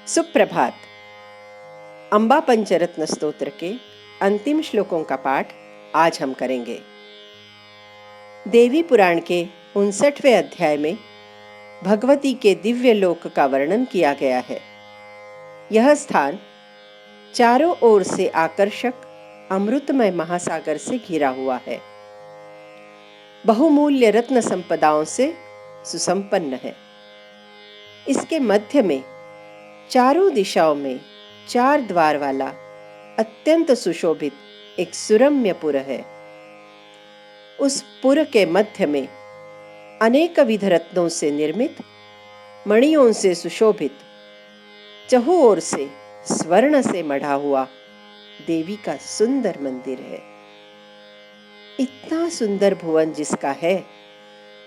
सुप्रभात। अंबा पंचरत्न स्तोत्र के अंतिम श्लोकों का पाठ आज हम करेंगे। देवी पुराण के 59वें अध्याय में भगवती के दिव्य लोक का वर्णन किया गया है। यह स्थान चारों ओर से आकर्षक अमृतमय महासागर से घिरा हुआ है। बहुमूल्य रत्न संपदाओं से सुसंपन्न है। इसके मध्य में चारों दिशाओं में 4 द्वार वाला अत्यंत सुशोभित एक सुरम्य पुर है। उस पुर के मध्य में अनेक विध रत्नों से निर्मित, मणियों से सुशोभित, चहुं ओर से स्वर्ण से मढ़ा हुआ देवी का सुंदर मंदिर है। इतना सुंदर भुवन जिसका है,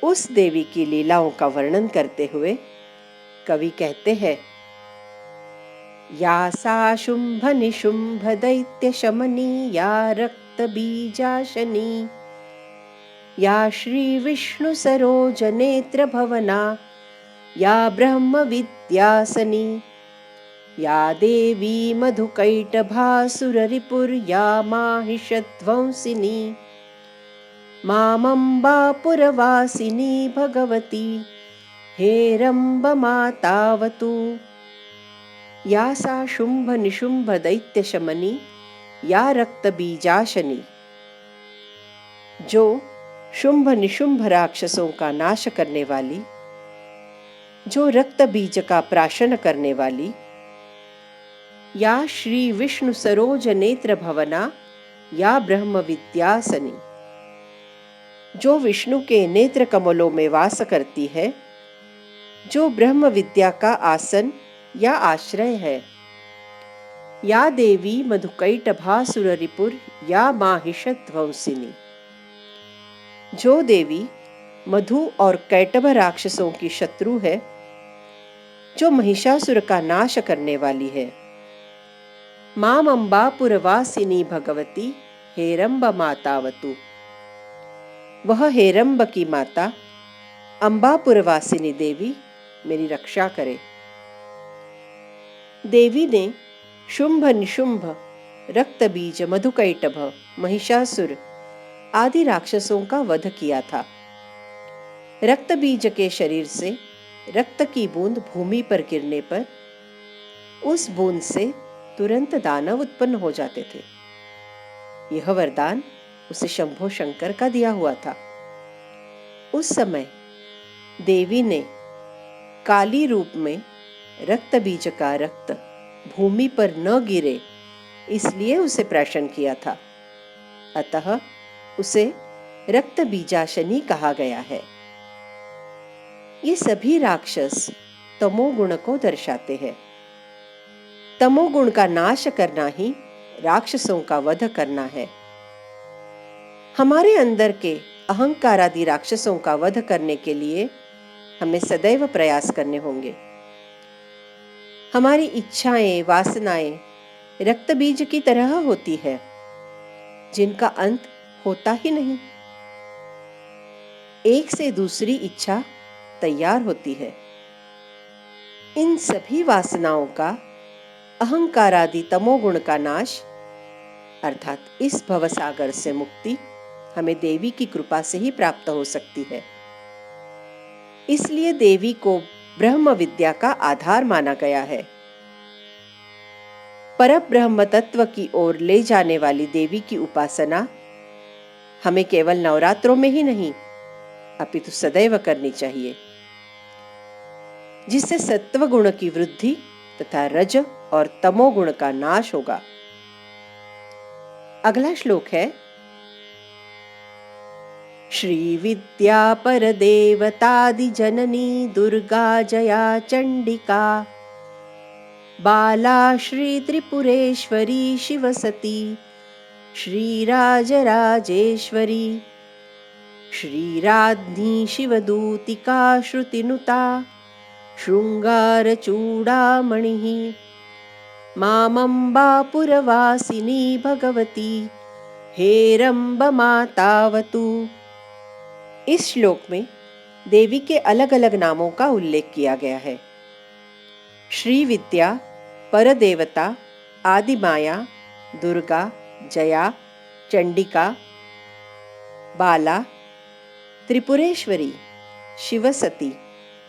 उस देवी की लीलाओं का वर्णन करते हुए कवि कहते हैं, या सा शुंभ निशुंभ दैत्य शमनी, या रक्त बीजाशनी, या श्री विष्णु सरोज नेत्र भवना, या ब्रह्म विद्यासनी, या देवी मधुकैटभासुर रिपुर, या माहिषध्वंसिनी, मामंबापुरवासिनी भगवती हेरंब मातावतु। या सा शुंभ निशुंभ दैत्य शमनी, या रक्त बीजाशनी, जो शुंभ निशुंभ राक्षसों का नाश करने वाली, जो रक्त बीज का प्राशन करने वाली, या श्री विष्णु सरोज नेत्र भवना, या ब्रह्म विद्यासनी, जो विष्णु के नेत्र कमलों में वास करती है, जो ब्रह्म विद्या का आसन या आश्रय है, या देवी मधुकैटभासुर रिपुर, या माहिषध्वंसिनी, जो देवी मधु और कैटभ राक्षसों की शत्रु है, जो महिषासुर का नाश करने वाली है। मामंबापुरवासिनी भगवती हेरंब मातावतु, वह हेरंब की माता अंबापुरवासिनी देवी मेरी रक्षा करे। देवी ने शुंभ निशुंभ, रक्त बीज, मधुकैटभ, महिषासुर आदि राक्षसों का वध किया था। रक्त बीज के शरीर से रक्त की बूंद भूमि पर गिरने पर उस बूंद से तुरंत दानव उत्पन्न हो जाते थे। यह वरदान उसे शंभो शंकर का दिया हुआ था। उस समय देवी ने काली रूप में रक्त बीज का रक्त भूमि पर न गिरे इसलिए उसे प्राशन किया था। अतः उसे रक्त बीजाशनी कहा गया है। ये सभी राक्षस तमोगुण को दर्शाते हैं। तमोगुण का नाश करना ही राक्षसों का वध करना है। हमारे अंदर के अहंकार आदि राक्षसों का वध करने के लिए हमें सदैव प्रयास करने होंगे। हमारी इच्छाएं, वासनाएं रक्त बीज की तरह होती है, जिनका अंत होता ही नहीं। एक से दूसरी इच्छा तैयार होती है। इन सभी वासनाओं का, अहंकार आदि तमोगुण का नाश अर्थात इस भवसागर से मुक्ति हमें देवी की कृपा से ही प्राप्त हो सकती है। इसलिए देवी को ब्रह्म विद्या का आधार माना गया है। परब्रह्म तत्व की ओर ले जाने वाली देवी की उपासना हमें केवल नवरात्रों में ही नहीं, अपितु सदैव करनी चाहिए, जिससे सत्व गुण की वृद्धि तथा रज और तमोगुण का नाश होगा। अगला श्लोक है, श्री विद्या पर देवतादि जननी दुर्गा जया चंडिका, बाला श्री त्रिपुरेश्वरी शिवसती, श्री राजराजेश्वरी, श्री राज्ञी शिवदूतिका श्रुतिनुता, शृंगार चूड़ामणिः, मामंबापुरवासिनी भगवती हेरंब मातावतु। इस श्लोक में देवी के अलग अलग नामों का उल्लेख किया गया है। श्री विद्या परदेवता, आदिमाया, दुर्गा, जया, चंडिका, बाला, त्रिपुरेश्वरी, शिवसती,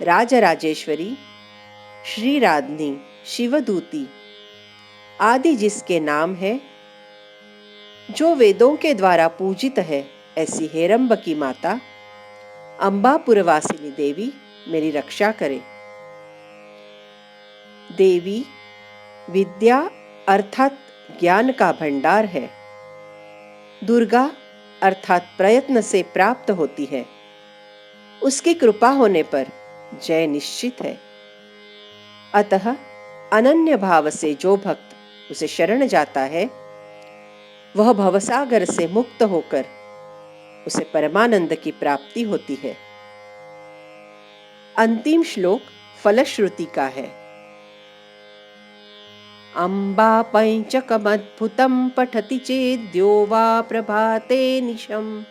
राजराजेश्वरी, श्रीराधनी, शिवदूती आदि जिसके नाम है, जो वेदों के द्वारा पूजित है, ऐसी हेरंब की माता अंबापुरवासिनी देवी मेरी रक्षा करे। देवी विद्या अर्थात ज्ञान का भंडार है। दुर्गा अर्थात प्रयत्न से प्राप्त होती है। उसकी कृपा होने पर जय निश्चित है। अतः अनन्य भाव से जो भक्त उसे शरण जाता है, वह भवसागर से मुक्त होकर उसे परमानंद की प्राप्ति होती है। अंतिम श्लोक फलश्रुति का है। अम्बा पंचकमद्भुतं पठति चेद्यो वा प्रभाते निशम्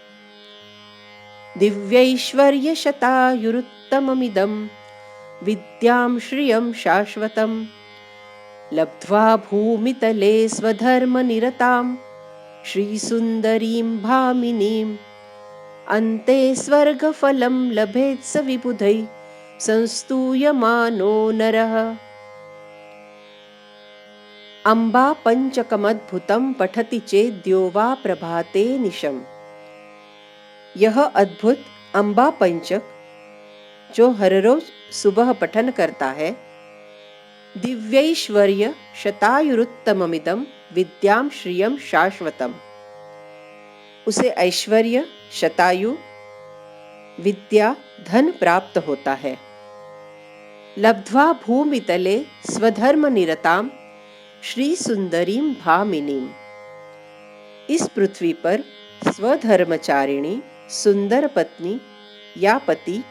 दिव्यैश्वर्यशतायुरुत्तममिदं विद्यां श्रियं शाश्वतं लब्ध्वा भूमितले स्वधर्मनिरतां श्रीसुन्दरीं भामिनीम् अन्ते स्वर्गफलं लभेत् स विबुधैः संस्तूयमानो नरः। अम्बा पंचकमद्भुतं पठति चेद्यो वा प्रभाते निशम्। यह अद्भुत अम्बा पंचक जो हर रोज सुबह पठन करता है, दिव्यैश्वर्य शतायुरुत्तममिदं विद्यां श्रियं शाश्वतम्, उसे ऐश्वर्य, शतायु, विद्या, धन प्राप्त होता है। लब्ध्वा भूमितले स्वधर्म निरताम श्री सुंदरीम भामिनीम, इस पृथ्वी पर स्वधर्मचारिणी सुंदर पत्नी या पति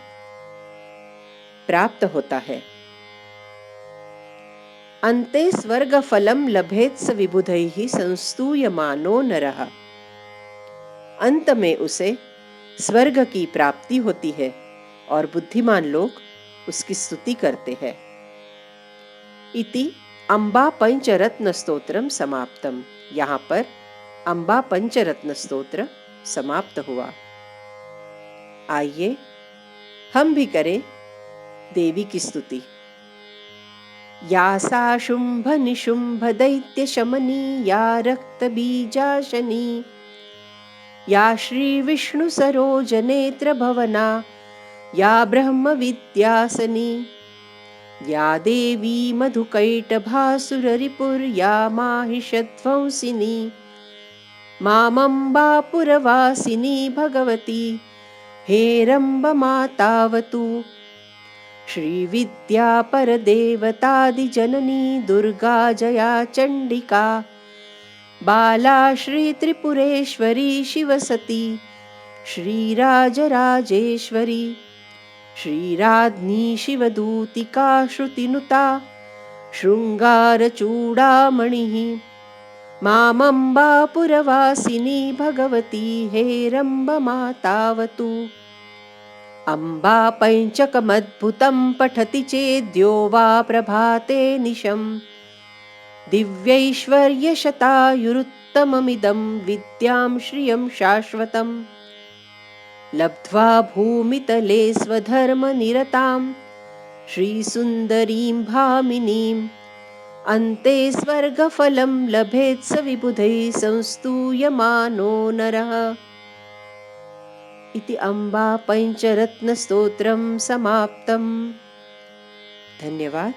प्राप्त होता है। अन्ते स्वर्ग फलम लभेत स विबुधैः संस्तूयमानो नरः। अंत में उसे स्वर्ग की प्राप्ति होती है और बुद्धिमान लोग उसकी स्तुति करते हैं। इति अम्बा पंचरत्न स्तोत्रम समाप्तम। यहाँ पर अम्बा पंचरत्न स्तोत्र समाप्त हुआ। आइए हम भी करें देवी की स्तुति। या सा शुंभ निशुंभ दैत्य शमनी, या रक्त बीजाशनी, या श्री विष्णु सरोज नेत्र भवना, या ब्रह्म विद्यासनी, या देवी मधुकैटभासुररिपुर, या माहिषध्वंसिनी, मामम्बापुरवासिनी भगवती हेरम्ब मातावतु। श्रीविद्या परदेवतादिजननी दुर्गा जया चंडिका, बाला श्री त्रिपुरेश्वरी शिवसती, श्रीराजराजेश्वरी, श्रीराध्नी शिवदूतिका श्रुतिनुता, शृंगारचूडामणिः, मामम्बापुरवासिनी भगवती हेरम्ब मातावतु। अम्बा पंचकमद्भुतं पठति चेद्यो वा प्रभाते निशम् दिव्यैश्वर्यशतायुरुत्तममिदं विद्यां श्रियं शाश्वतं लब्ध्वा भूमितले स्वधर्मनिरतां श्रीसुन्दरीं भामिनीम् अन्ते स्वर्गफलं लभेत् स विबुधैः संस्तूयमानो नरः। इति अम्बा पंचरत्न स्तोत्रम समाप्तम। धन्यवाद।